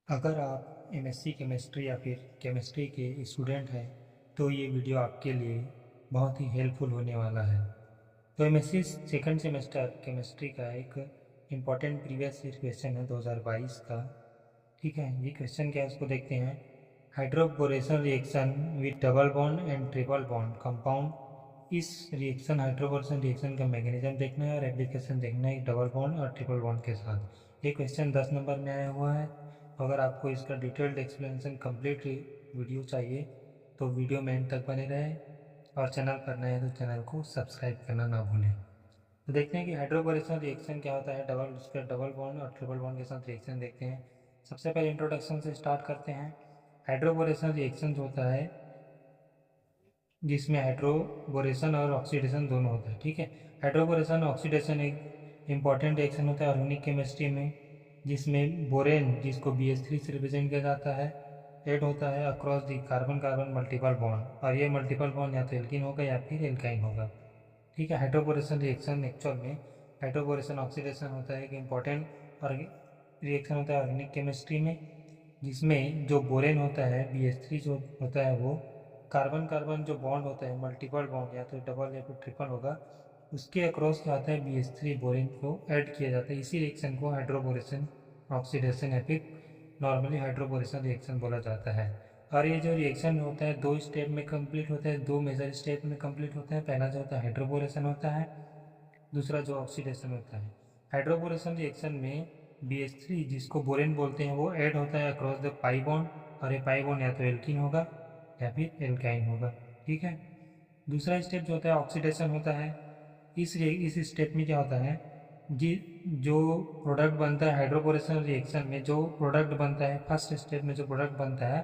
अगर आप MSc chemistry या फिर केमिस्ट्री के स्टूडेंट हैं तो ये वीडियो आपके लिए बहुत ही हेल्पफुल होने वाला है। तो एमएससी सेकंड सेमेस्टर केमिस्ट्री का एक इम्पॉर्टेंट प्रीवियस ईयर क्वेश्चन है 2022 का। ठीक है, ये क्वेश्चन क्या है उसको देखते हैं। Hydroboration reaction with double bond and triple bond compound. इस रिएक्शन हाइड्रोबोरेशन रिएक्शन का मैकेनिज्म देखना है और एप्लीकेशन देखना है डबल बॉन्ड और ट्रिपल बॉन्ड के साथ। ये क्वेश्चन 10 नंबर में आया हुआ है। अगर आपको इसका डिटेल्ड एक्सप्लेनेशन कंप्लीट वीडियो चाहिए तो वीडियो में एंड तक बने रहे और चैनल पर नए हैं तो चैनल को सब्सक्राइब करना ना भूलें। तो देखते हैं कि हाइड्रोबोरेशन रिएक्शन क्या होता है। डबल बॉन्ड और ट्रिपल बॉन्ड के साथ रिएक्शन देखते हैं। सबसे पहले इंट्रोडक्शन से स्टार्ट करते हैं। हाइड्रोबोरेशन रिएक्शन जो होता है जिसमें हाइड्रोबोरेशन और ऑक्सीडेशन दोनों होता है। ठीक है, हाइड्रोबोरेशन ऑक्सीडेशन एक इम्पॉर्टेंट रिएक्शन होता है ऑर्गेनिक केमिस्ट्री में, जिसमें बोरेन जिसको BH3 से रिप्रेजेंट किया जाता है ऐड होता है across the carbon carbon multiple bond, और ये मल्टीपल बॉन्ड या तो एल्किन होगा या फिर एल्काइन होगा। ठीक है, हाइड्रोबोरेशन रिएक्शन एक्चुअल में हाइड्रोबोरेशन ऑक्सीडेशन होता है एक इम्पॉर्टेंट रिएक्शन होता है ऑर्गेनिक केमिस्ट्री में, जिसमें जो बोरेन होता है BH3 जो होता है वो कार्बन कार्बन जो बॉन्ड होता है मल्टीपल बॉन्ड या तो डबल या फिर ट्रिपल होगा उसके अक्रॉस क्या होता है BH3 बोरेन को ऐड किया जाता है। इसी रिएक्शन को हाइड्रोबोरेशन ऑक्सीडेशन या फिर नॉर्मली हाइड्रोबोरेशन रिएक्शन बोला जाता है। और ये जो रिएक्शन होता है दो स्टेप में कंप्लीट होता है, दो मेजर स्टेप में कंप्लीट होता है। पहला जो होता है हाइड्रोबोरेशन होता है, दूसरा जो ऑक्सीडेशन होता है। हाइड्रोबोरेशन रिएक्शन में BH3 जिसको बोरेन बोलते हैं वो ऐड होता है अक्रॉस द पाई बॉन्ड, और ये पाई बॉन्ड या तो एल्किन होगा या फिर एल्काइन होगा। ठीक है, दूसरा स्टेप जो होता है ऑक्सीडेशन होता है। इस स्टेप में क्या होता है, जी जो प्रोडक्ट बनता है हाइड्रोबोरेशन रिएक्शन में, जो प्रोडक्ट बनता है फर्स्ट स्टेप में जो प्रोडक्ट बनता है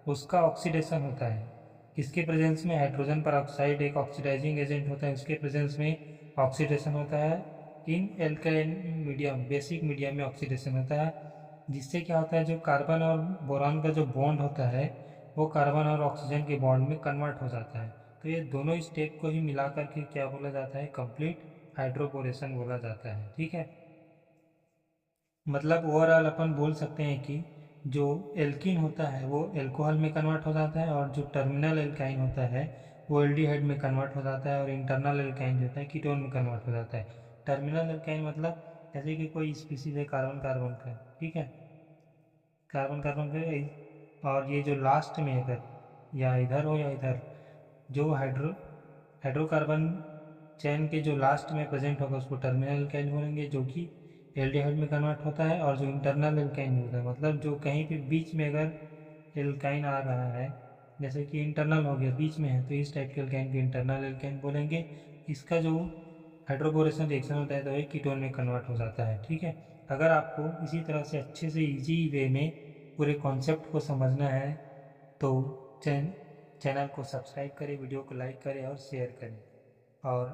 उसका ऑक्सीडेशन होता है। किसके प्रेजेंस में, हाइड्रोजन पर ऑक्साइड एक ऑक्सीडाइजिंग एजेंट होता है उसके प्रेजेंस में ऑक्सीडेशन होता है। इन एल्काइन मीडियम बेसिक मीडियम में ऑक्सीडेशन होता है, जिससे क्या होता है जो कार्बन और बोरान का जो बॉन्ड होता है वो कार्बन और ऑक्सीजन के बॉन्ड में कन्वर्ट हो जाता है। तो ये दोनों स्टेप को ही मिला करके क्या बोला जाता है, कंप्लीट हाइड्रोबोरेशन बोला जाता है। ठीक है, मतलब ओवरऑल अपन बोल सकते हैं कि जो एल्किन होता है वो एल्कोहल में कन्वर्ट हो जाता है, और जो टर्मिनल एल्काइन होता है वो एल्डिहाइड में कन्वर्ट हो जाता है, और इंटरनल एल्काइन जो होता है कीटोन में कन्वर्ट हो जाता है। टर्मिनल एल्काइन मतलब जैसे कि कोई स्पीसीज है कार्बन कार्बन का, ठीक है, कार्बन कार्बन का, और ये जो लास्ट में अगर या इधर हो या इधर जो हाइड्रोकार्बन चैन के जो लास्ट में प्रेजेंट होगा उसको टर्मिनल एल्काइन बोलेंगे, जो कि एल्डिहाइड में कन्वर्ट होता है। और जो इंटरनल एल्काइन होता है मतलब जो कहीं पे बीच में अगर एल्काइन आ रहा है, जैसे कि इंटरनल हो गया बीच में है, तो इस टाइप के एल्काइन को इंटरनल एल्काइन बोलेंगे। इसका जो हाइड्रोबोरेशन रिएक्शन होता है तो एक कीटोन में कन्वर्ट हो जाता है। ठीक है, अगर आपको इसी तरह से अच्छे से इजी वे में पूरे कॉन्सेप्ट को समझना है तो चैनल को सब्सक्राइब करें, वीडियो को लाइक करें और शेयर करें, और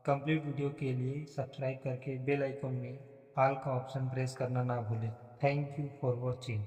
कंप्लीट वीडियो के लिए सब्सक्राइब करके बेल आइकन में ऑल का ऑप्शन प्रेस करना ना भूलें। Thank you for watching.